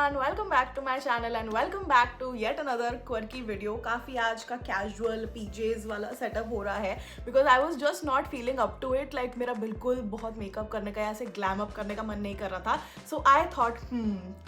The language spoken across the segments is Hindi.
everyone, welcome back to my channel and welcome back to yet another quirky video. काफ़ी आज का casual PJs वाला setup हो रहा है because I was just not feeling up to it. Like मेरा बिल्कुल बहुत मेकअप करने का या ऐसे ग्लैम अप करने का मन नहीं कर रहा था. So I thought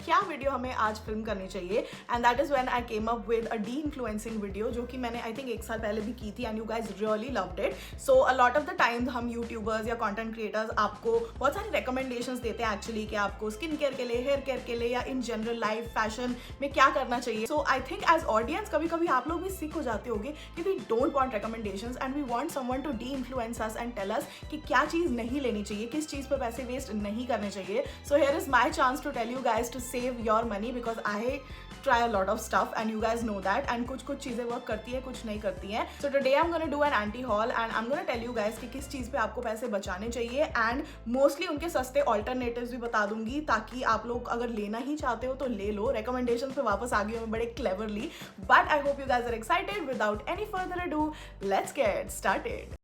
क्या वीडियो हमें आज फिल्म करनी चाहिए and that is when I came up with a de-influencing video जो कि मैंने I think एक साल पहले भी की थी and you guys really loved it. So a lot of the times हम YouTubers या content creators आपको बहुत सारी recommendations देते हैं actually कि आपको स्किन केयर के लिए, हेयर केयर के लिए या इन जनरल लाइफ फैशन में क्या करना चाहिए. सो आई थिंक एज ऑडियंस कभी कभी आप लोग भी सीख हो जाते होंगे कि we don't want recommendations and we want someone to deinfluence us and tell us कि क्या चीज़ नहीं लेनी चाहिए, किस चीज़ पर पैसे वेस्ट नहीं करने चाहिए. So here is my chance to tell you guys to save your money because I try a lot of stuff and you guys know that and कुछ चीज़ें वर्क करती है, कुछ नहीं करती हैं. So today I'm gonna do an anti haul and I'm gonna tell you guys कि किस चीज़ पे आपको पैसे बचाने चाहिए and mostly उनके सस्ते alternatives भी बता दूंगी ताकि आप लोग अगर लेना ही चाहते हो तो ले लो. Recommendations पे वापस आ गई हूँ मैं बड़े cleverly but I hope you guys are excited. Without any further ado, let's get started.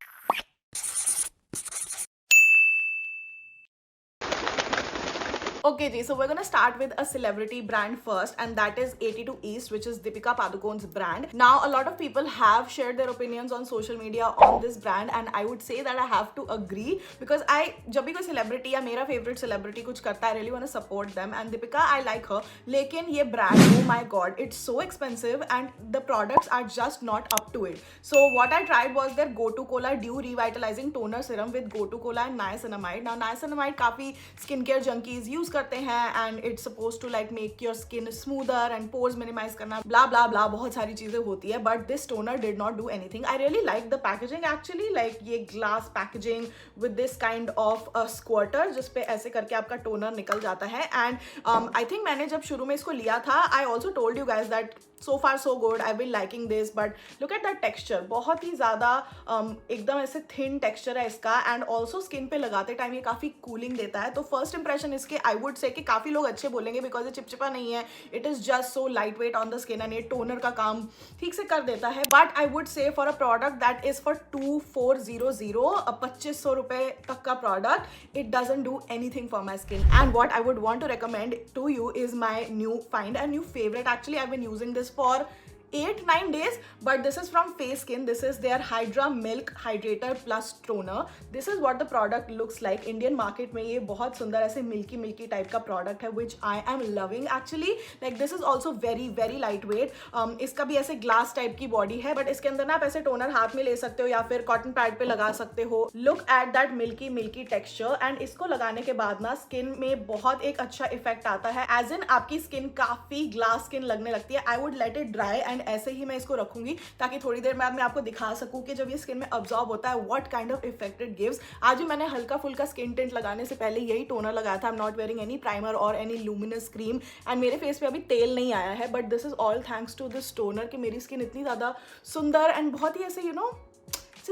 Okay ji, so we're gonna start with a celebrity brand first and that is 82 East which is Deepika Padukone's brand. Now a lot of people have shared their opinions on social media on this brand and I would say that I have to agree because जब भी कोई celebrity या मेरा favorite celebrity कुछ करता है I really wanna support them and Deepika I like her. लेकिन ये brand, oh my god, it's so expensive and the products are just not up to it. So what I tried was their Gotu Kola Dew Revitalizing Toner Serum with Gotu Kola and Niacinamide. Now Niacinamide काफ़ी skincare junkies use करते हैं and it's supposed to like make your skin smoother and pores minimize करना blah blah blah बहुत सारी चीजें होती है but this toner did not do anything. I really like the packaging actually, like ये glass packaging with this kind of a squirter जिस पे ऐसे करके आपका toner निकल जाता है and I think मैंने जब शुरू में इसको लिया था I also told you guys that so far so good, I've been liking this but look at that texture, बहुत ही ज़्यादा एकदम ऐसे thin texture है इसका and also skin पे लगाते टाइम ये काफ़ी cooling देता है. तो first impression इसके I would say कि काफ़ी लोग अच्छे बोलेंगे बिकॉज ये चिपचिपा नहीं है, it is just so light weight on the skin and ये टोनर का काम ठीक से कर देता है. But I would say for a product that is for 2400 2500 रुपए तक का product it doesn't do anything for my skin. And what I would want to recommend to you is my new find and new favourite. Actually I been using this for 8-9 days but this is from Face Skin. This is their Hydra Milk Hydrator Plus Toner. This is what the product looks like. Indian market में ये बहुत सुंदर ऐसे milky type का product है which I am loving actually. Like this is also very lightweight. इसका भी ऐसे glass type की body है but इसके अंदर ना आप ऐसे toner हाथ में ले सकते हो या फिर cotton pad पे लगा सकते हो. Look at that milky texture and इसको लगाने के बाद ना skin में बहुत एक अच्छा effect आता है as in आपकी skin काफी glass skin लगने लगती है. I would let it dry and ऐसे ही मैं इसको रखूंगी ताकि थोड़ी देर बाद मैं आपको दिखा सकूं कि जब ये स्किन में अब्जॉर्ब होता है what kind of effect it gives. आज भी मैंने हल्का फुल्का स्किन टिंट लगाने से पहले यही टोनर लगाया था. I am not wearing any primer और एनी लूमिनस क्रीम एंड मेरे फेस पे अभी तेल नहीं आया है but this is all thanks to this toner कि मेरी स्किन इतनी ज़्यादा सुंदर एंड बहुत ही ऐसे यू नो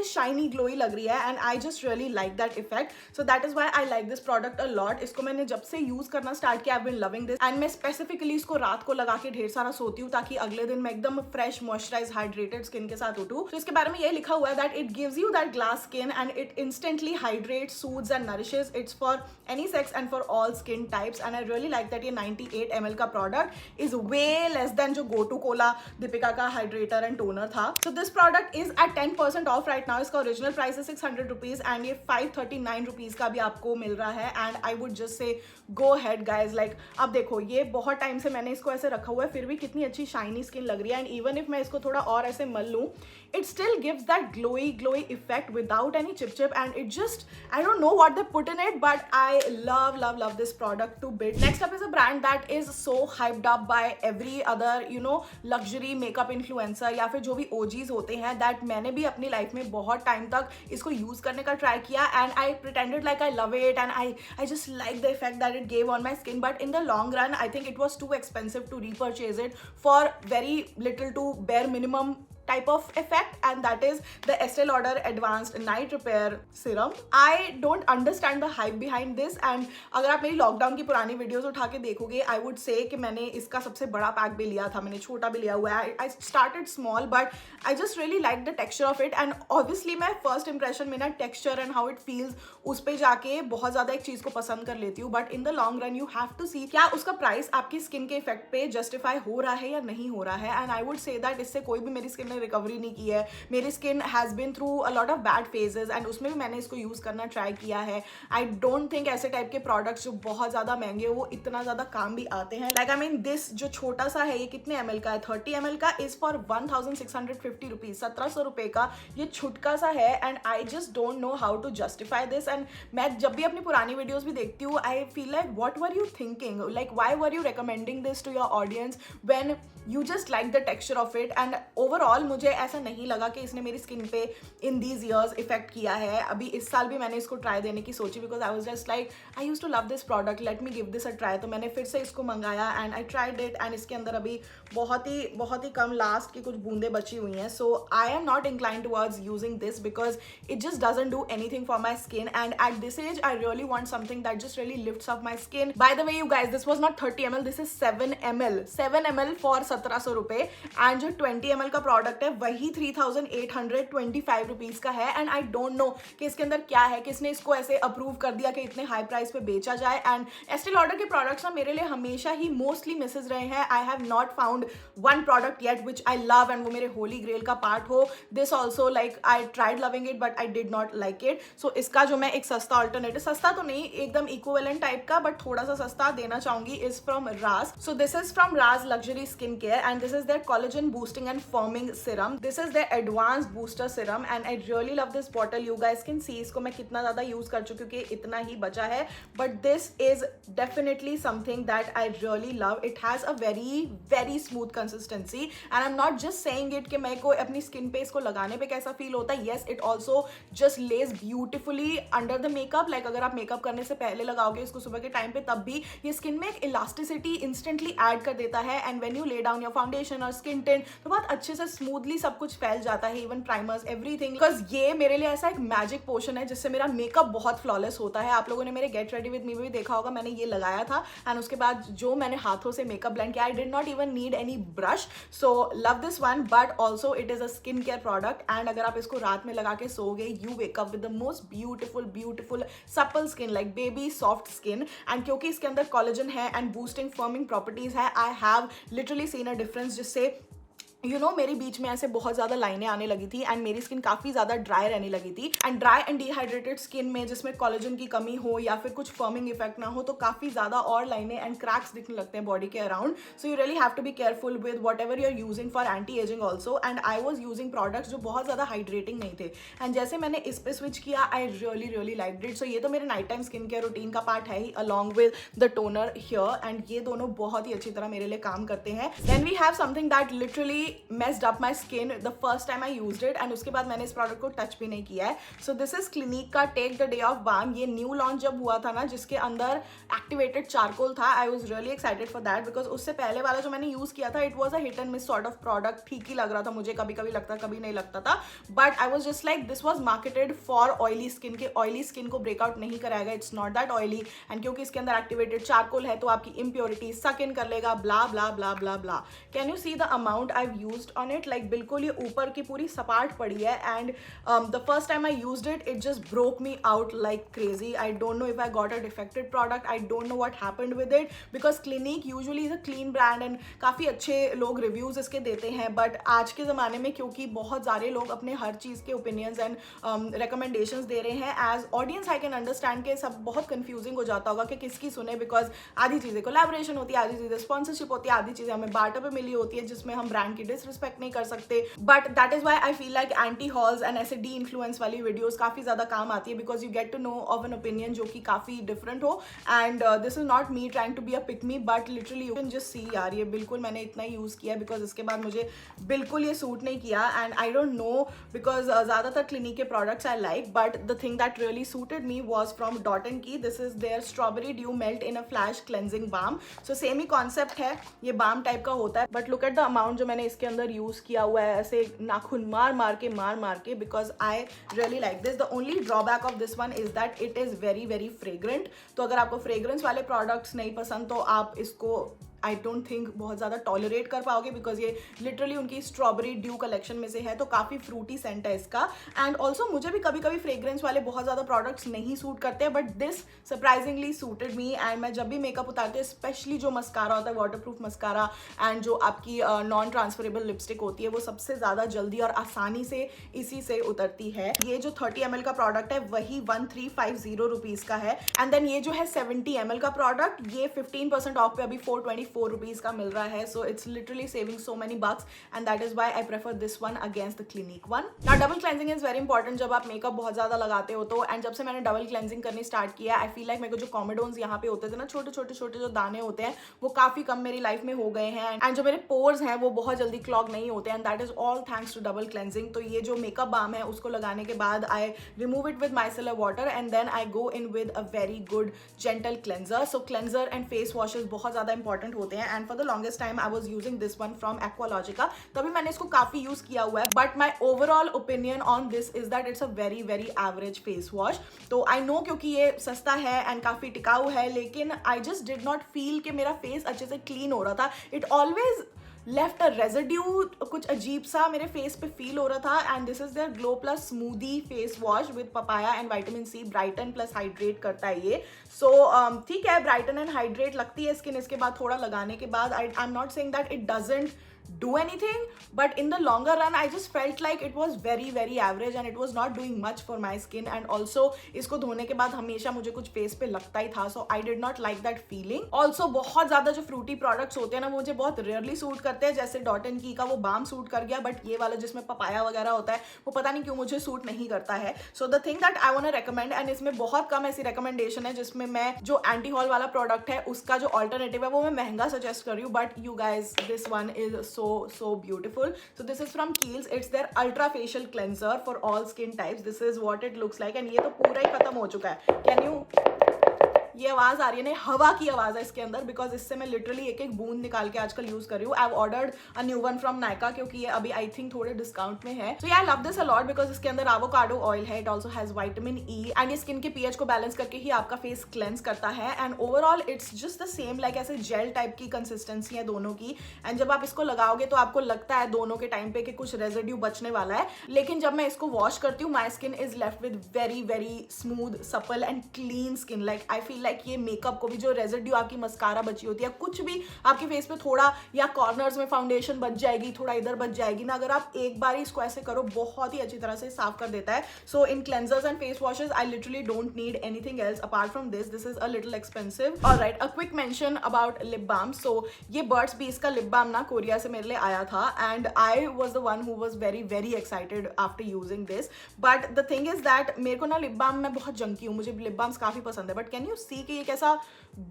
शाइनी ग्लोई लग रही है and I just really like that effect. So that is why I like this product a lot. इसको मैंने जब से यूज करना स्टार्ट किया I been loving this and मैं स्पेसिफिकली इसको रात को लगा के ढेर सारा सोती हूँ ताकि अगले दिन मैं एकदम फ्रेश मॉइस्चराइज हाइड्रेटेड स्किन के साथ उठूँ. तो इसके बारे में ये लिखा हुआ है that it gives you that glass skin and it instantly hydrates, soothes and nourishes. It's for any sex and for all skin types and I really like that ये 98 ml का product is way less than जो गोटू कोला दीपिका का हाइड्रेटर एंड टोनर था. So this product is at 10% off right now. इसका ओरिजिनल प्राइस है 600 रुपीज एंड ये 539 रुपीज का भी आपको मिल रहा है and I would just say go head guys. Like अब देखो ये बहुत टाइम से मैंने इसको ऐसे रखा हुआ है फिर भी कितनी अच्छी शाइनी स्किन लग रही है एंड इवन इफ मैं इसको थोड़ा और ऐसे मल लूँ it still gives that glowy effect without any chip and it just I don't know what they put in it but I love this product two bit. Next up is a brand that is so hyped up by every other you know luxury makeup influencer या फिर जो भी ओजीज होते हैं दैट मैंने भी अपनी लाइफ में बहुत टाइम तक इसको यूज करने का ट्राई किया and I pretended like I love it and I just like the effect that it gave on my skin but in the long run I think it was too expensive to repurchase it for very little to bare minimum type of effect, and that is the Estee Lauder Advanced Night Repair Serum. I don't understand the hype behind this, and अगर आप मेरी लॉकडाउन की पुरानी वीडियोस उठा के देखोगे, I would say कि मैंने इसका सबसे बड़ा पैक भी लिया था, मैंने छोटा भी लिया हुआ है. I started small, but I just really like the texture of it, and obviously मैं first impression में ना texture and how it feels उस पे जाके बहुत ज़्यादा एक चीज़ को पसंद कर लेती हूँ. But in the long run you have to see क्या उसका प्राइस आपकी स्किन के इफेक्ट पे जस्टिफाई हो रहा है या नहीं हो रहा है. And I would say that इससे कोई भी मेरी स्किन ने रिकवरी नहीं की है. मेरी skin has been through a lot of bad phases, and उसमें भी मैंने इसको यूज़ करना ट्राई किया है. आई डोंट थिंक ऐसे टाइप के प्रोडक्ट्स जो बहुत ज़्यादा महंगे वो इतना ज़्यादा काम भी आते हैं. लाइक आई मीन दिस जो छोटा सा है, ये कितने ml का है, 30 ml का, इज़ फॉर 1650 रुपीज़, 1700 रुपये का ये छुटका सा है. And I just don't know how to justify this. And मैं जब भी अपनी पुरानी वीडियोज भी देखती हूँ, I feel like what were you thinking, like why were you recommending this to your audience when you just like the texture of it. And overall मुझे ऐसा नहीं लगा कि इसने मेरी स्किन पे इन दीज ईयर्स इफेक्ट किया है. अभी इस साल भी मैंने इसको ट्राई देने की सोची, because I was just like I used to love this product, let me give this a try. तो मैंने फिर से इसको मंगाया and I tried it, and इसके अंदर अभी बहुत ही कम लास्ट की कुछ बूंदें बची हुई हैं. So I am not inclined towards using this because it just doesn't do anything for my skin. And at this age I really want something that just really lifts up my skin. By the way you guys, this was not 30 ml, this is 7 ml for 1700 रुपये. एंड जो 20 ml का प्रोडक्ट है वही 3825 रुपीज़ का है. एंड आई डोंट नो कि इसके अंदर क्या है, किसने इसको ऐसे अप्रूव कर दिया कि इतने हाई प्राइस पे बेचा जाए. एंड एस्टे लॉडर के प्रोडक्ट्स ना मेरे लिए हमेशा ही मोस्टली मिसेज रहे हैं. I have not found one product yet which I love and वो मेरे होली ग्रेल का पार्ट हो. This also like I tried loving it but I did not like it. So इसका जो मैं एक सस्ता ऑल्टरनेटिव, सस्ता तो नहीं एकदम इक्विवेलेंट टाइप का बट थोड़ा सा सस्ता देना चाहूंगी, is from Raj. So this is from Raj luxury skin care and this is there collagen boosting and firming serum. This is their advanced booster serum and I really love this bottle. You guys can see इसको मैं कितना ज़्यादा यूज़ कर चुकी हूँ कि इतना ही बचा है. But this is definitely something that I really love. It has a very smooth consistency and I'm not just saying it कि मेरे को अपनी स्किन पे इसको लगाने पे कैसा फील होता है. Yes, it also just lays beautifully under the makeup. Like अगर आप मेकअप करने से पहले लगाओगे इसको सुबह के टाइम पे, तब भी ये स्किन में एक इलास्टिसिटी इंस्टेंटली ऐड कर देता है. And when you lay down your foundation और स्किन टिंट तो बहुत अच्छे से स्मूथली सब कुछ फैल जाता है, इवन प्राइमर्स एवरीथिंग. बिकॉज ये मेरे लिए ऐसा एक मैजिक पोशन है जिससे मेरा मेकअप बहुत फ्लॉलेस होता है. आप लोगों ने मेरे गेट रेडी विद मी में भी देखा होगा, मैंने ये लगाया था एंड उसके बाद जो मैंने हाथों से मेकअप ब्लेंड किया, I did not even need any brush. So love this one, but also it is a skin care product. And अगर आप इसको रात में लगा के सोओगे, you wake up with the most beautiful supple skin, like baby soft skin. And क्योंकि इसके अंदर कोलेजन है एंड बूस्टिंग फर्मिंग प्रॉपर्टीज है, I have literally seen a difference. जिससे मेरी बीच में ऐसे बहुत ज़्यादा लाइनें आने लगी थी एंड मेरी स्किन काफ़ी ज़्यादा ड्राई रहने लगी थी. And dry and dehydrated skin में जिसमें कोलेजन की कमी हो या फिर कुछ फर्मिंग इफेक्ट ना हो तो काफ़ी ज़्यादा और लाइनें एंड क्रैक्स दिखने लगते हैं बॉडी के around. So you really have to be careful with whatever you are using for anti aging also. And I was using products जो बहुत ज़्यादा हाइड्रेटिंग नहीं थे एंड जैसे मैंने इस पर स्विच किया, I really liked it. So ये तो मेरे night time skin care routine का पार्ट है ही, along with the toner here. And ये दोनों बहुत ही अच्छी तरह मेरे लिए काम करते हैं. Then we have something that literally messed up my skin the first time I used it and उसके बाद मैंने इस प्रोडक्ट को टच भी नहीं किया है. सो दिस इज क्लिनिक का take the day off balm. ये न्यू लॉन्च जब हुआ था ना, जिसके अंदर एक्टिवेटेड चारकोल था, I was really excited for that because उससे पहले वाला जो मैंने यूज किया था it was a hit and miss sort of product. ठीक ही लग रहा था मुझे, कभी कभी लगता कभी नहीं लगता था. But I was just like this was marketed for oily skin के ऑयली स्किन को ब्रेकआउट नहीं कराएगा, it's not that oily. And क्योंकि इसके अंदर एक्टिवेटेड चारकोल है तो आपकी इम्प्योरिटी सक इन कर लेगा, blah blah blah blah blah. Can you see the amount I used on it? Like बिल्कुल ये ऊपर की पूरी सपाट पड़ी है. And the first time I used it, it just broke me out like crazy. I don't know if I got a defected product, I don't know what happened with it because Clinique usually is a clean brand and काफ़ी अच्छे लोग रिव्यूज इसके देते हैं. बट आज के ज़माने में क्योंकि बहुत सारे लोग अपने हर चीज़ के ओपिनियंस एंड रिकमेंडेशंस दे रहे हैं, as audience I can understand के सब बहुत कंफ्यूजिंग हो जाता होगा कि किसकी सुने. बिकॉज आधी चीज़ें कोलैबोरेशन होती है, आधी चीज़ें स्पॉन्सरशिप होती है, आधी चीज़ें हमें बार्टर पे मिली होती है जिसमें हम ब्रांड की डिसरिस्पेक्ट नहीं कर सकते. But that is why I feel like anti hauls and ऐसे डी इन्फ्लुएंस वाली वीडियोस काफ़ी ज़्यादा काम आती है because you get to know of an opinion जो कि काफ़ी डिफरेंट हो. And this is not me trying to be a pick me but literally you can just see यार, ये बिल्कुल मैंने इतना ही यूज़ किया बिकॉज इसके बाद मुझे बिल्कुल ये सूट नहीं किया. And I don't know because ज़्यादातर क्लिनिक के products I like but the thing that really suited me was from Dot and Key. This is their strawberry dew melt in a flash cleansing balm. So same ही कॉन्सेप्ट है, ये बाम टाइप का होता है but look at the amount जो मैंने इसके अंदर यूज़ किया हुआ है ऐसे नाखून मार मार के, because I really like this. The only drawback of this one is that it is very very fragrant. तो अगर आपको फ्रेग्रेंस वाले प्रोडक्ट्स नहीं पसंद तो आप इसको आई डोंट थिंक बहुत ज़्यादा टॉलरेट कर पाओगे, बिकॉज ये लिटरली उनकी स्ट्रॉबेरी ड्यू कलेक्शन में से है, तो काफ़ी फ्रूटी सेंट है इसका. एंड ऑल्सो मुझे भी कभी कभी फ्रेग्रेंस वाले बहुत ज़्यादा प्रोडक्ट्स नहीं सूट करते, but this surprisingly suited me. And मैं जब भी मेकअप उतारती हूँ, स्पेशली जो मस्कारा होता है, वाटर प्रूफ मस्कारा, एंड जो आपकी नॉन ट्रांसफरेबल लिपस्टिक होती है, वो सबसे ज़्यादा जल्दी और आसानी से इसी से उतरती है. ये जो 30 ml का प्रोडक्ट है वही 1350 रुपीज़ का है. एंड देन ये जो है 70 ml का प्रोडक्ट, ये 15% ऑफ पे अभी 424 रुपीज का मिल रहा है. So it's literally saving so many bucks, and that is why I prefer this one against the Clinique one. Now double cleansing is very important जब आप मेकअप बहुत ज्यादा लगाते हो तो. एंड जब से मैंने डबल क्लेंजिंग करनी स्टार्ट किया, आई फील लाइक मेरे को जो कॉमेडोन्स यहाँ पे होते थे ना, छोटे छोटे छोटे जो दाने होते हैं, वो काफी कम मेरी लाइफ में हो गए हैं. एंड जो मेरे पोर्स हैं वो बहुत जल्दी क्लॉग नहीं होते, and that is all thanks to double cleansing. तो ये जो मेकअप बाम है उसको लगाने के बाद I remove it with micellar water, and then I go in with a very good gentle cleanser. So cleanser and face washes बहुत ज्यादा इंपॉर्टेंट होते हैं. And for the longest time I was using this one from Aqualogica, तभी मैंने इसको काफी यूज किया हुआ है. But my overall opinion on this is that it's a very very average face wash. तो आई नो क्योंकि ये सस्ता है एंड काफी टिकाऊ है, लेकिन I just did not feel कि मेरा फेस अच्छे से क्लीन हो रहा था. It always left a residue, कुछ अजीब सा मेरे फेस पे फील हो रहा था. And this is there glow plus smoothie face wash with papaya and vitamin C. Brighten plus hydrate करता है ये. सो ठीक है, ब्राइटन एंड हाइड्रेट लगती है स्किन इसके बाद थोड़ा लगाने के बाद. आई am not saying that it doesn't do anything, but in the longer run I just felt like it was very very average and it was not doing much for my skin. And also इसको धोने के बाद हमेशा मुझे कुछ फेस पे लगता ही था, so I did not like that feeling. Also बहुत ज़्यादा जो फ्रूटी प्रोडक्ट्स होते हैं ना, मुझे बहुत रेयरली सूट करते हैं. जैसे डॉट एंड की का वो बाम सूट कर गया, बट ये वाला जिसमें पपाया वगैरह होता है वो पता नहीं क्यों मुझे सूट नहीं करता है. So the thing that I want to recommend, and इसमें बहुत कम ऐसी रिकमेंडेशन है जिसमें मैं जो एंटी हॉल वाला प्रोडक्ट है उसका जो ऑल्टरनेटिव है वो मैं महंगा सजेस्ट कर रही हूँ, but you guys this one is so beautiful. So this is from Kiehl's. It's their ultra facial cleanser for all skin types. This is what it looks like. and ये तो पूरा ही खत्म हो चुका है. Can you ये आवाज आ रही है ना, हवा की आवाज है इसके अंदर, बिकॉज इससे मैं लिटरली एक एक बूंद निकाल के आजकल यूज कर रही हूँ. I have ordered a new one from Nykaa, क्योंकि ये अभी आई थिंक थोड़े डिस्काउंट में है. So I love this a lot because इसके अंदर एवोकाडो ऑयल है. It also has vitamin E, and ये स्किन के पीएच को बैलेंस करके ही आपका फेस क्लेंस करता है. And overall it's just the same, like ऐसे जेल टाइप की कंसिस्टेंसी है दोनों की. एंड जब आप इसको लगाओगे तो आपको लगता है दोनों के टाइम पे कि कुछ रेजिड्यू बचने वाला है, लेकिन जब मैं इसको वॉश करती हूँ my skin is left with very very smooth, supple and clean skin. Like I feel like ये मेकअप को भी जो रेजिड्यू आपकी मस्कारा बची होती है, कुछ भी आपके फेस पे थोड़ा या कॉर्नर्स में फाउंडेशन बच जाएगी, थोड़ा इधर बच जाएगी ना, अगर आप एक बार ही इसको ऐसे करो बहुत ही अच्छी तरह से साफ कर देता है. So in cleansers and face washes I literally don't need anything else apart from this. This is a little expensive. Alright, a quick mention about lip balm. So ये बर्ड्स बीज का लिप बाम ना कोरिया से मेरे लिए आया था, and I was the one who was very very excited after using this. But the thing is that मेरे को ना लिप बाम में बहुत जंकी हूँ, मुझे लिप बाम्स काफी पसंद है. बट कैन यू सी कि ये कैसा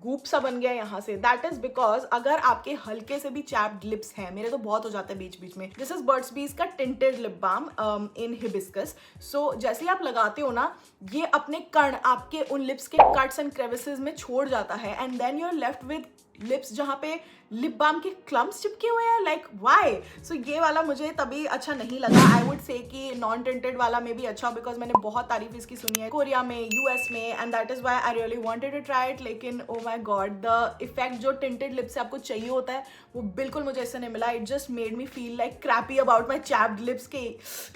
गूप सा बन गया यहाँ से? दैट इज बिकॉज अगर आपके हल्के से भी चैप्ड लिप्स हैं, मेरे तो बहुत हो जाते हैं बीच बीच में. दिस इज बर्ड्स बीज का टिंटेड लिप बाम इन हिबिस्कस. सो जैसे ही आप लगाते हो ना, ये अपने कण आपके उन लिप्स के कट्स एंड क्रेविसेस में छोड़ जाता है, and then you are left with lips जहाँ पे लिप बाम के क्लम्प्स चिपके हुए हैं. Like why? सो ये वाला मुझे तभी अच्छा नहीं लगा. आई वुड से कि नॉन टिंटेड वाला में भी अच्छा, बिकॉज मैंने बहुत तारीफ इसकी सुनी है कोरिया में, यूएस में, and that is why I really wanted to try it. लेकिन oh my god, the effect जो टिंटेड लिप से आपको चाहिए होता है वो बिल्कुल मुझे इससे नहीं मिला. It just made me feel like crappy about my chapped lips के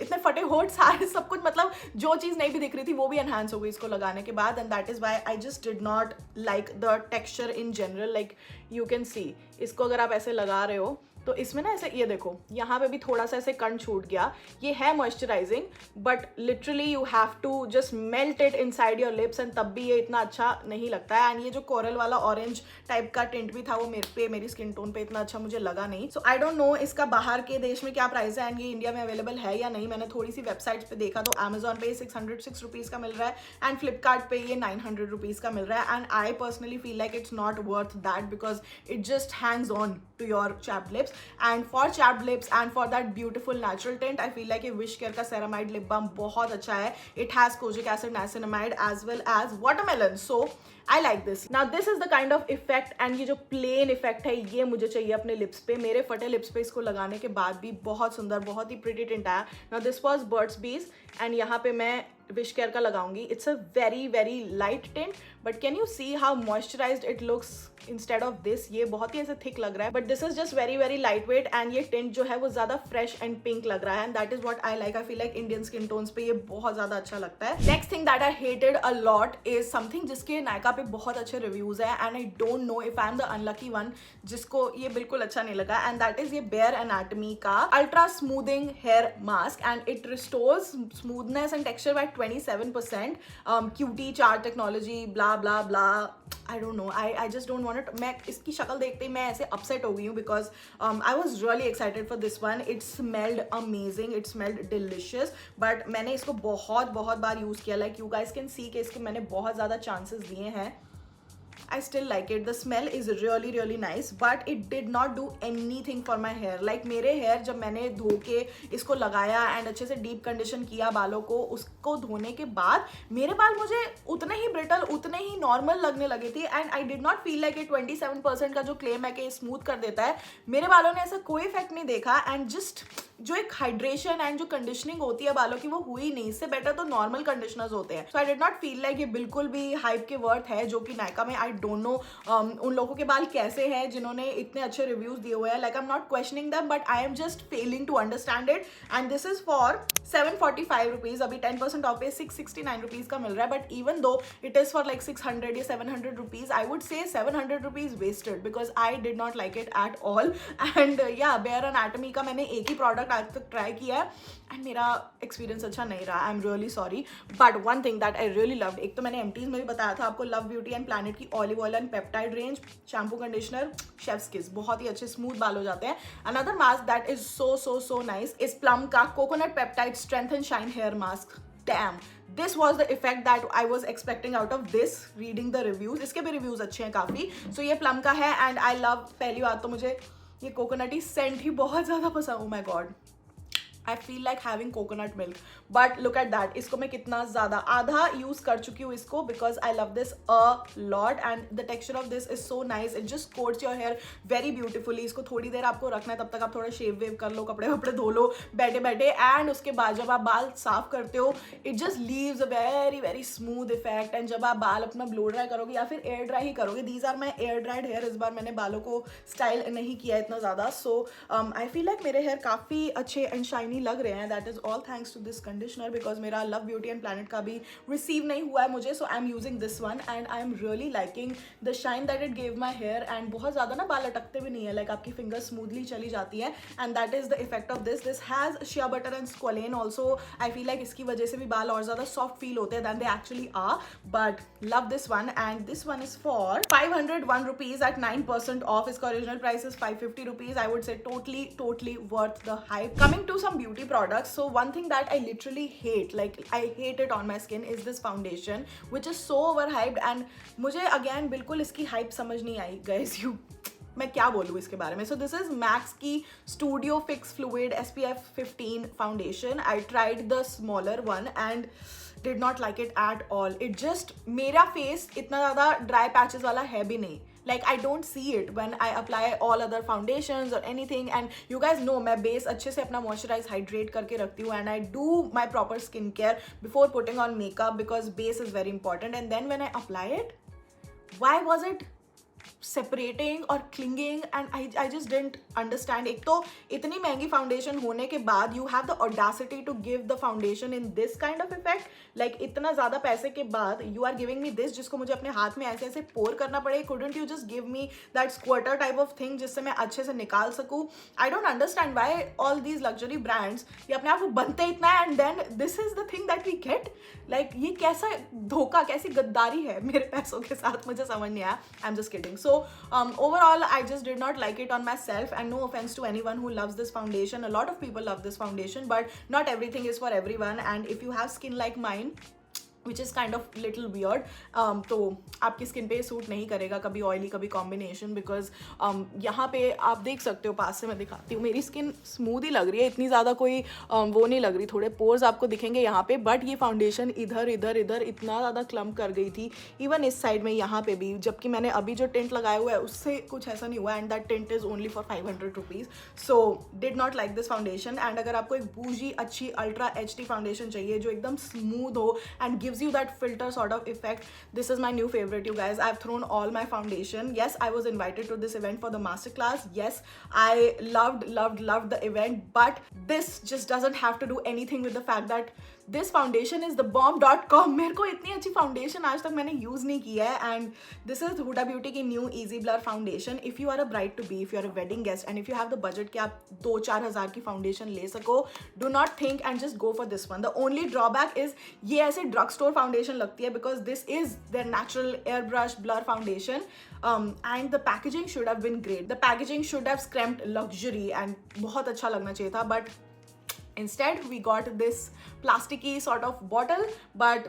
इतने फटे होठ सारे सब कुछ, मतलब जो चीज़ नहीं भी दिख रही थी वो भी एनहांस हो गई इसको लगाने के बाद. And that is why I just did not like the texture in general. Like you can see, इसको अगर आप ऐसे लगा रहे हो तो इसमें ना ऐसे, ये देखो यहाँ पे भी थोड़ा सा ऐसे कण छूट गया. ये है moisturising, but literally you have to just melt it inside your lips, and तब भी ये इतना अच्छा नहीं लगता है. एंड ये जो कोरल वाला ऑरेंज टाइप का टिंट भी था वो मेरी स्किन टोन पे इतना अच्छा मुझे लगा नहीं. सो आई डोंट नो इसका बाहर के देश में क्या प्राइस है, एंड ये इंडिया में अवेलेबल है या नहीं. मैंने थोड़ी सी वेबसाइट्स पे देखा तो अमेजॉन पे 606 रुपीज़ का मिल रहा है, एंड फ्लिपकार्ट पे ये 900 रुपीज़ का मिल रहा है. And I personally feel like it's not worth that, because it just Hanks on to your chapped lips. And for chapped lips and for that beautiful natural tint, I feel like ये Wish Care का ceramide lip balm बहुत अच्छा है. It has kojic acid, niacinamide as well as watermelon. So I like this. Now this is the kind of effect, and ये जो plain effect है ये मुझे चाहिए अपने lips पे. मेरे फटे lips पे इसको लगाने के बाद भी बहुत सुंदर, बहुत ही pretty tint आया. Now this was Burt's Bees, and यहाँ पे मैं Wish Care का लगाऊंगी. It's a very light tint, but can you see how moisturized it looks instead of this? ये बहुत ही ऐसे thick लग रहा है, but this is just very lightweight, and ये tint जो है वो ज़्यादा fresh and pink लग रहा है, and that is what I like. I feel like Indian skin tones पे ये बहुत ज़्यादा अच्छा लगता है. Next thing that I hated a lot is something जिसके Nykaa पे बहुत अच्छे reviews है, and I don't know if I'm the unlucky one जिसको ये बिल्कुल अच्छा नहीं लगा, and that is ये Bare Anatomy का Ultra Smoothing Hair Mask, and it restores smoothness and texture by 27%. QT Charge Technology, blah blah blah. I don't know. I just don't want it. मैं इसकी शक्ल देखते ही मैं ऐसे upset हो गई हूँ because I was really excited for this one. It smelled amazing. It smelled delicious. But मैंने इसको बहुत बार use किया. Like you guys can see कि इसके मैंने बहुत ज़्यादा chances दिए हैं. I still like it. The smell is really nice, but it did not do anything for my hair. Like मेरे hair जब मैंने धो के इसको लगाया and अच्छे से deep condition किया बालों को, उसको धोने के बाद मेरे बाल मुझे उतने ही brittle, उतने ही normal लगने लगे थे, and I did not feel like ये 27% का जो claim है कि smooth कर देता है, मेरे बालों ने ऐसा कोई effect नहीं देखा, and just जो एक हाइड्रेशन एंड जो कंडीशनिंग होती है बालों की वो हुई नहीं. इससे बेटर तो नॉर्मल कंडीशनर्स होते हैं. So I did not feel like ये बिल्कुल भी हाइप के वर्थ है जो कि नायका में. आई डोंट नो उन लोगों के बाल कैसे हैं जिन्होंने इतने अच्छे रिव्यूज दिए हुए हैं. Like I am not questioning them, but I am just failing to understand it. And this is for 745 rupees. अभी 10% ऑफ पे 669 रुपीज का मिल रहा है. But even though it is for like 600 या 700 rupees, I would say 700 rupees wasted because I did not like it at all. And या बेयर एनाटॉमी का मैंने एक ही प्रोडक्ट आज तक ट्राई किया है एंड मेरा एक्सपीरियंस अच्छा नहीं रहा. I am really sorry. But one thing that I really loved, एक तो मैंने एमटीज में भी बताया था आपको, लव ब्यूटी एंड प्लैनेट की olive oil and peptide range, shampoo conditioner, chef's kiss, बहुत ही अच्छे स्मूथ बाल हो जाते हैं. Another mask that is so nice is Plum का coconut peptide strength and shine hair mask. Damn, this was the effect that I was expecting out of this reading the reviews. इसके भी रिव्यूज अच्छे हैं काफी. सो ये प्लम का है एंड आई लव, पहली बात तो मुझे ये कोकोनटी सेंट ही बहुत ज्यादा पसंद. oh my god, I feel like having coconut milk. But look at that, इसको मैं कितना ज़्यादा आधा यूज़ कर चुकी हूँ इसको because I love this a lot and the texture of this is so nice. It just coats your hair very beautifully. इसको थोड़ी देर आपको रखना है, तब तक आप थोड़ा शेव वेव कर लो, कपड़े वपड़े धो लो बैठे बैठे, एंड उसके बाद जब आप बाल साफ करते हो it just leaves a very smooth effect. And जब आप बाल अपना ब्लो ड्राई करोगे या फिर एयर ड्राई ही करोगे, these are my air dried hair. इस बार मैंने बालों को स्टाइल नहीं किया इतना ज़्यादा. सो आई फील लाइक मेरे हेयर काफ़ी अच्छे एंड शाइनी लग रहे हैं. That is all thanks to this conditioner because मेरा लव ब्यूटी एंड प्लैनेट का भी रिसीव नहीं हुआ है मुझे. So I am using this one and I am really liking the shine that it gave my hair. And बहुत ज़्यादा ना बाल अटकते भी नहीं है, लाइक आपकी फिंगर स्मूथली चली जाती है. And that is the effect of this. This has shea butter and squalane also. I feel like इसकी वजह से भी बाल और ज़्यादा सॉफ्ट फील होते हैं than they actually are. But love this one and this one is for 501 rupees at 9% off. इसका original price is 550 rupees. I would say totally worth the hype. Coming to some beauty products, so one thing that I literally hate, like I hate it on my skin, is this foundation which is so overhyped. and मुझे again बिल्कुल इसकी hype समझ नहीं आई guys. मैं क्या बोलूँ इसके बारे में. सो दिस इज मैक्स की studio fix fluid SPF 15 foundation. I tried the smaller one and did not like it at all. It just, मेरा फेस इतना ज़्यादा ड्राई पैचेस वाला है भी नहीं. Like I don't see it when I apply all other foundations or anything. And you guys know मैं base अच्छे से अपना moisturize hydrate करके रखती हूँ and I do my proper skincare before putting on makeup because base is very important. And then when I apply it, why was it separating or clinging? and I just didn't understand. एक तो इतनी महंगी फाउंडेशन होने के बाद you have the audacity to give the foundation in this kind of effect. like इतना ज़्यादा पैसे के बाद you are giving me this जिसको मुझे अपने हाथ में ऐसे ऐसे pour करना पड़े. couldn't you just give me that squirter type of thing जिससे मैं अच्छे से निकाल सकूँ? I don't understand why all these luxury brands ये अपने आप को बनते इतना है and then this is the thing that we get. like ये कैसा धोखा, कैसी गद्दारी है मेरे पैसों के साथ, मुझे समझ नहीं आया. I'm just kidding. So overall I just did not like it on myself, and no offense to anyone who loves this foundation. A lot of people love this foundation, but not everything is for everyone. And if you have skin like mine which is kind of little weird. तो आपकी स्किन पे सूट नहीं करेगा, कभी ऑयली कभी कॉम्बिनेशन, बिकॉज यहाँ पे आप देख सकते हो, पास से मैं दिखाती हूँ, मेरी स्किन स्मूथ ही लग रही है, इतनी ज़्यादा कोई वो नहीं लग रही, थोड़े पोर्स आपको दिखेंगे यहाँ पे, बट ये फाउंडेशन इधर इधर इधर इतना ज़्यादा क्लम्प कर गई थी, इवन इस साइड में यहाँ पे भी, जबकि मैंने अभी जो टिंट लगाया हुआ है उससे कुछ ऐसा नहीं हुआ, and that tint is only for 500 rupees. So did not like this foundation. And अगर आपको एक बूजी अच्छी अल्ट्रा HD फाउंडेशन चाहिए जो एकदम स्मूथ हो and gives you that filter sort of effect, this is my new favorite, you guys. I've thrown all my foundation. Yes, I was invited to this event for the masterclass. Yes, I loved the event, but this just doesn't have to do anything with the fact that this foundation is the bomb.com. मेरे को इतनी अच्छी फाउंडेशन आज तक मैंने यूज़ नहीं की है, and this is Huda Beauty की new easy blur foundation. If you are a bride to be, if you are a wedding guest, and if you have the budget कि आप 2-4 हज़ार की फाउंडेशन ले सको, do not think and just go for this one. The only drawback is ये ऐसे ड्रग स्टोर फाउंडेशन लगती है, because this is their natural air brush blur foundation, and the packaging should have been great, the packaging should have screamed luxury, and बहुत अच्छा लगना चाहिए था, but instead we got this plasticky sort of bottle, but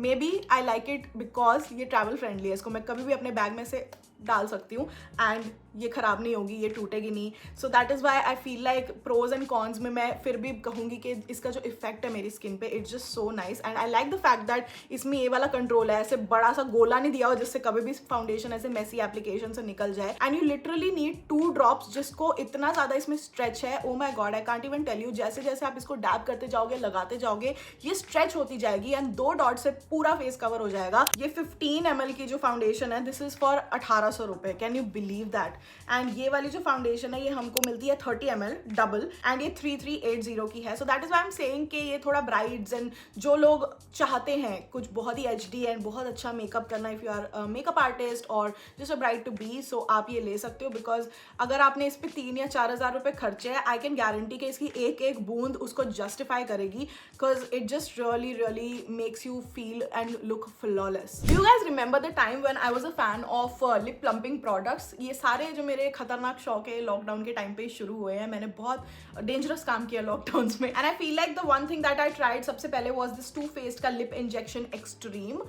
maybe I like it because ये travel friendly है, इसको मैं कभी भी अपने बैग में से डाल सकती हूँ, एंड ये ख़राब नहीं होगी, ये टूटेगी नहीं। So that is why I feel like pros and cons में मैं फिर भी कहूँगी कि इसका जो इफेक्ट है मेरी स्किन पे, it's just so nice, and I like the fact that इसमें ये वाला कंट्रोल है, ऐसे बड़ा सा गोला नहीं दिया हो जिससे कभी भी फाउंडेशन ऐसे मेसी एप्लीकेशन से निकल जाए, and you literally need 2 drops, जिसको इतना ज़्यादा इसमें स्ट्रेच है, oh my god, I can't even tell you. जैसे जैसे आप इसको डैब करते जाओगे, लगाते जाओगे, ये स्ट्रेच होती जाएगी, एंड 2 डॉट से पूरा फेस कवर हो जाएगा। ये 15 ml की जो फाउंडेशन है, दिस इज़ फॉर 1800 रुपये, can you believe that. And ये वाली जो फाउंडेशन है ये हमको मिलती है 30 ml डबल, एंड ये 3380 की है। सो that is why I am saying कि ये थोड़ा ब्राइड्स एंड जो लोग चाहते हैं कुछ बहुत ही HD एंड बहुत अच्छा मेकअप करना, if you are makeup artist और just a bride to be, so आप ये ले सकते हो, बिकॉज अगर आपने इस पर 3 या 4 हज़ार रुपये खर्चे हैं, आई कैन गारंटी कि इसकी एक एक बूंद उसको जस्टिफाई करेगी, because it just really makes you feel and look flawless. You guys remember the time when I was a fan of lip plumping products. ये सारे जो मेरे खतरनाक शौक है लॉकडाउन के टाइम पे शुरू हुए हैं, मैंने बहुत डेंजरस काम किया लॉकडाउन्स में, and I feel like the one thing that I tried सबसे पहले वाज दिस टू फेस्ड का लिप इंजेक्शन एक्सट्रीम।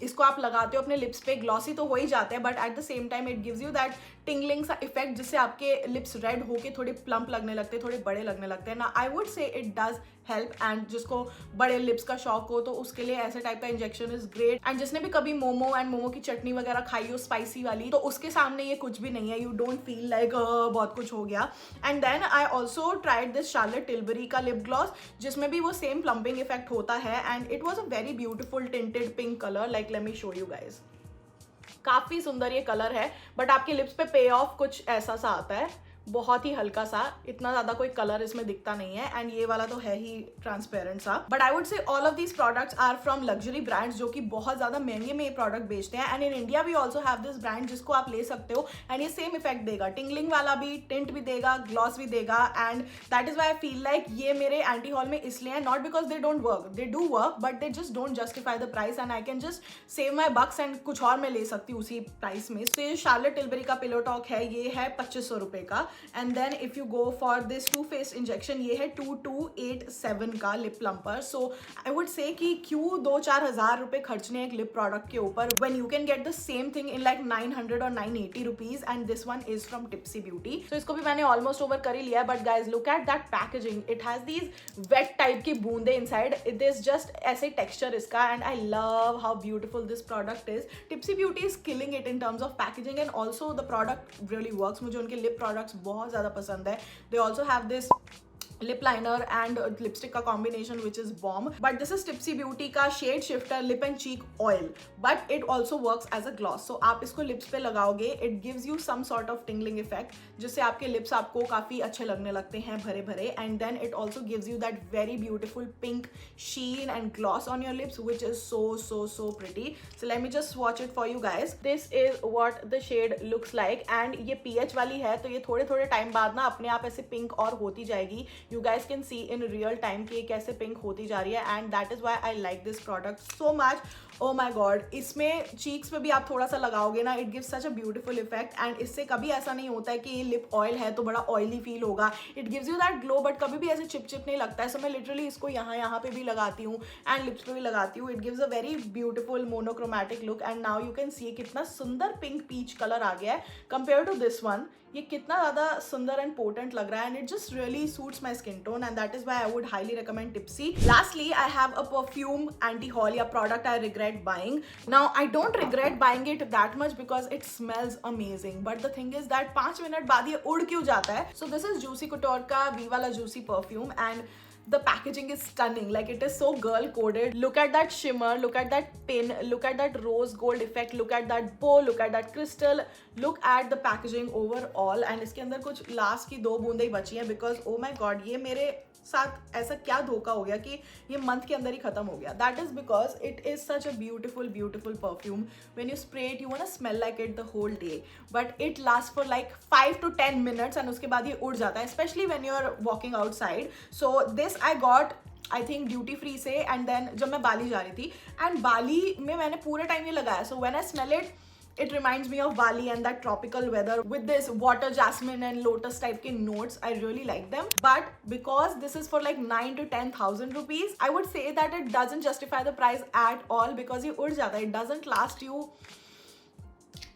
इसको आप लगाते हो अपने लिप्स पे, ग्लॉसी तो हो ही जाते हैं, but at the same time it gives you that tingling सा इफेक्ट, जिससे आपके लिप्स रेड होके थोड़े प्लम्प लगने लगते हैं, थोड़े बड़े लगने लगते हैं ना। आई वुड से इट डज हेल्प, एंड जिसको बड़े लिप्स का शौक हो तो उसके लिए ऐसे टाइप का इंजेक्शन इज ग्रेट। एंड जिसने भी कभी मोमो की चटनी वगैरह खाई हो स्पाइसी वाली, तो उसके सामने ये कुछ भी नहीं है, यू डोंट फील लाइक बहुत कुछ हो गया। And then I also tried this Charlotte Tilbury का लिप ग्लॉस, जिसमें भी वो सेम प्लम्पिंग इफेक्ट होता है, and it was a very beautiful tinted pink colour, like let me show you guys. काफी सुंदर ये कलर है, बट आपके लिप्स पे पे ऑफ कुछ ऐसा सा आता है, बहुत ही हल्का सा, इतना ज्यादा कोई कलर इसमें दिखता नहीं है, एंड ये वाला तो है ही ट्रांसपेरेंट सा। But I would say all of these products are from luxury brands जो कि बहुत ज्यादा महंगे में ये प्रोडक्ट बेचते हैं, and in India we also have this brand जिसको आप ले सकते हो, एंड ये सेम इफेक्ट देगा, टिंगलिंग वाला भी, टिंट भी देगा, ग्लॉस भी देगा, and that is why I feel like ये मेरे एंटी हॉल में इसलिए है, not because they don't work, they do work, but they just don't justify the price, and I can just save my bucks and कुछ और मैं ले सकती हूँ उसी प्राइस में। तो ये शार्लेट टिल्बरी का पिलो टॉक है, ये है 2500 रुपये का, and then if you go for this two faced injection, ये है 2287 का lip plumper. So I would से कि क्यों 2-4 हज़ार रुपये खर्चने एक लिप प्रोडक्ट के ऊपर, when you can get the same thing in like 900 or 980 rupees, and this one is from Tipsy Beauty। so इसको भी मैंने almost over कर ही लिया, but guys look at that packaging, it has these wet type की बूंदे inside, it is just ऐसे texture इसका, and I love how beautiful this product is। Tipsy Beauty is killing it in terms of packaging, and also the product really works। मुझे उनके लिप प्रोडक्ट्स बहुत ज़्यादा पसंद है। They also have this lip liner and lipstick का combination which is bomb, but this is Tipsy Beauty का shade shifter lip and cheek oil, but it also works as a gloss। so आप इसको lips पे लगाओगे, it gives you some sort of tingling effect, जिससे आपके lips आपको काफी अच्छे लगने लगते हैं, भरे भरे, and then it also gives you that very beautiful pink sheen and gloss on your lips, which is so pretty। so let me just swatch it for you guys। this is what the shade looks like, and ये pH वाली है, तो ये थोड़े टाइम बाद ना अपने आप ऐसे पिंक और होती जाएगी, you guys can see in real time कि कैसे पिंक होती जा रही है, and that is why I like this product so much. Oh my god, इसमें चीक्स पे भी आप थोड़ा सा लगाओगे ना, it gives such a beautiful effect, and इससे कभी ऐसा नहीं होता है कि ये लिप ऑयल है तो बड़ा ऑयली फील होगा. It gives you that glow, but कभी भी ऐसे चिप चिप नहीं लगता है. सो मैं लिटरली इसको यहाँ पे भी लगाती हूँ एंड लिप्स पे भी लगाती हूँ. It gives a very beautiful monochromatic look, and now you can see कितना सुंदर पिंक पीच कलर आ गया है कंपेयर टू दिस वन. ये कितना ज़्यादा सुंदर एंड पोटेंट लग रहा है, and it just really suits my skin tone, and that is why I would highly recommend Tipsy. Lastly I have a perfume anti hall या product I regret buying. Now I don't regret buying it that much because it smells amazing, but the thing is that 5 minute बाद ये उड़ क्यों जाता है. So this is Juicy Couture का Viva la Juicy perfume, and the packaging is stunning. Like, it is so girl coded. Look at that shimmer, look at that pin, look at that rose gold effect, look at that bow, look at that crystal, look at the packaging overall. And इसके अंदर कुछ लास्ट की 2 बूंदें ही बची हैं because oh my god, ये मेरे साथ ऐसा क्या धोखा हो गया कि ये मंथ के अंदर ही खत्म हो गया. That is because it is such a beautiful perfume. When you spray it you want to smell like it the whole day, but it last for like 5 to 10 minutes, एंड उसके बाद ये उड़ जाता है, specially when you are walking outside. So this I got I think duty free से, एंड देन जब मैं बाली जा रही थी, एंड बाली में मैंने पूरे टाइम ये लगाया. So when I smell it, it reminds me of Bali and that tropical weather with this water jasmine and lotus type के notes. I really like them, but because this is for like 9 to 10,000 rupees, I would say that it doesn't justify the price at all because ये उड़ जाता है. It doesn't last you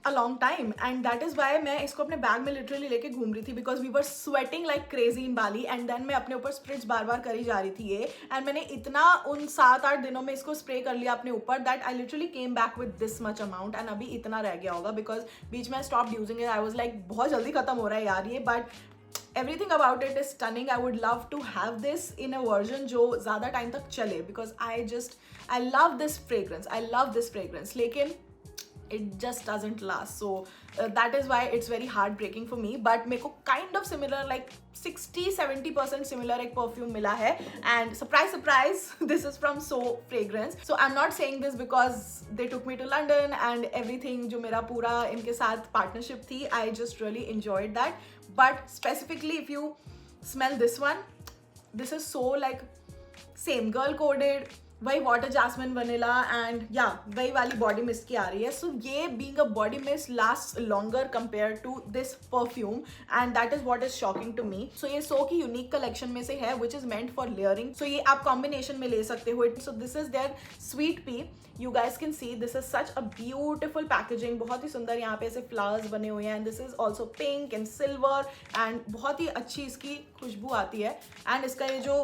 a long time, and that is why मैं इसको अपने बैग में लिटरली लेके घूम रही थी because we were sweating like crazy in Bali, and then मैं अपने ऊपर स्प्रिट्स बार बार करी जा रही थी ये, and मैंने इतना उन 7-8 दिनों में इसको स्प्रे कर लिया अपने ऊपर that I literally came back with this much amount, and अभी इतना रह गया होगा because बीच में I stopped using it. I was like बहुत जल्दी खत्म हो रहा है यार ये, but everything about it is stunning. I would love to have this in a version जो ज़्यादा टाइम तक चले because I love this fragrance. लेकिन it just doesn't last, so that is why it's very heartbreaking for me. But मेरे को kind of similar, like 60-70% similar एक perfume मिला है, and surprise this is from So Fragrance. So I'm not saying this because they took me to London and everything, जो मेरा पूरा इनके साथ partnership थी, I just really enjoyed that. But specifically if you smell this one, this is so like same girl coded, वही वाटर जैस्मिन वनीला, एंड या वही वाली बॉडी मिस्ट की आ रही है. सो ये being a body mist last longer compare to this perfume, and that is what is shocking to me. So ये सो की यूनिक कलेक्शन में से है which is meant for layering. So ये आप कॉम्बिनेशन में ले सकते हो. So this is their sweet pea. You guys can see this is such a beautiful packaging. बहुत ही सुंदर यहाँ पे ऐसे फ्लावर्स बने हुए हैं, and this is also pink and silver, and बहुत ही अच्छी इसकी खुशबू आती है, and इसका ये जो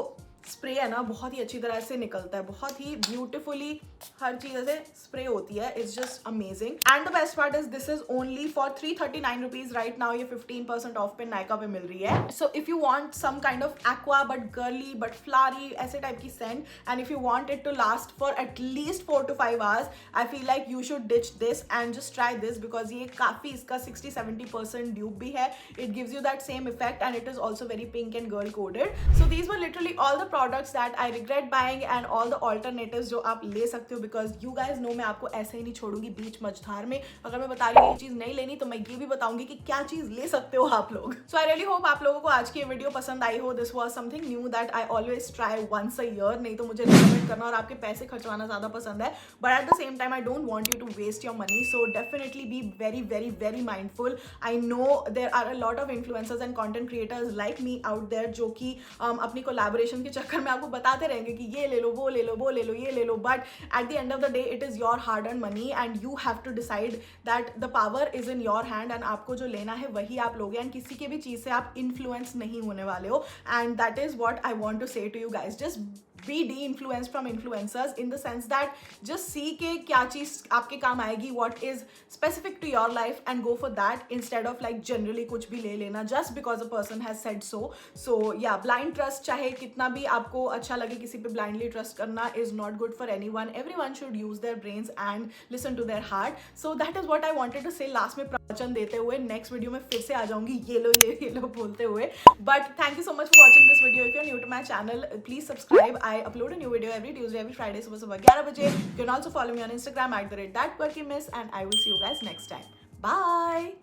स्प्रे है ना बहुत ही अच्छी तरह से निकलता है, बहुत ही ब्यूटिफुली हर चीज से स्प्रे होती है. It's just amazing, and the best part is this is only for 339 rupees right now. ये 15% ऑफ पे नायका पे मिल रही है. So if you want some kind of aqua but girly but flowery ऐसे टाइप की scent, and if you want it to last for at least 4 to 5 hours, I feel like you should ditch this and just try this because ये काफी इसका 60-70% ड्यूब भी है. It gives you that same effect, and it is also very pink and girl coded. So these were literally all the products that I regret buying and all the alternatives जो आप ले सकते हो because you guys know मैं आपको ऐसे ही नहीं छोड़ूंगी बीच मझधार में. अगर मैं बता रही हूँ ये चीज नहीं लेनी तो मैं ये भी बताऊंगी कि क्या चीज ले सकते हो आप लोग. So I really hope आप लोगों को आज की वीडियो पसंद आई हो. This was something new that I always try once a year. नहीं तो मुझे recommend करना और आपके पैसे खर्चवाना ज्यादा पसंद है, but at the same time I don't want you to waste your money, so definitely be very mindful. I know there are a lot of influencers and content creators like me out there जो कि अपनी collaboration के चक्कर में आपको बताते रहेंगे कि ये ले लो, वो ले लो, वो ले लो, ये ले लो, but at the end of the day it is your hard earn money and you have to decide that the power is in your hand, and आपको जो लेना है वही आप लोगे, एंड किसी के भी चीज से आप इन्फ्लुएंस नहीं होने वाले हो. And that is what I want to say to you guys. Just be de-influenced from influencers in the sense that just see के क्या चीज आपके काम आएगी, what is specific to your life, and go for that instead of like generally कुछ भी ले लेना just because a person has said so. So yeah, blind trust चाहे कितना भी आपको अच्छा लगे किसी पे blindly trust करना is not good for anyone. Everyone should use their brains and listen to their heart. So that is what I wanted to say last में प्रवचन देते हुए. नेक्स्ट वीडियो में फिर से आ जाऊंगी ये लो बोलते हुए. But thank you so much for watching this video. If you're new to my channel, please subscribe. I upload a new video every Tuesday, every Friday, सुबह 11 बजे. You can also follow me on Instagram @thatquirkymiss, and I will see you guys next time. Bye.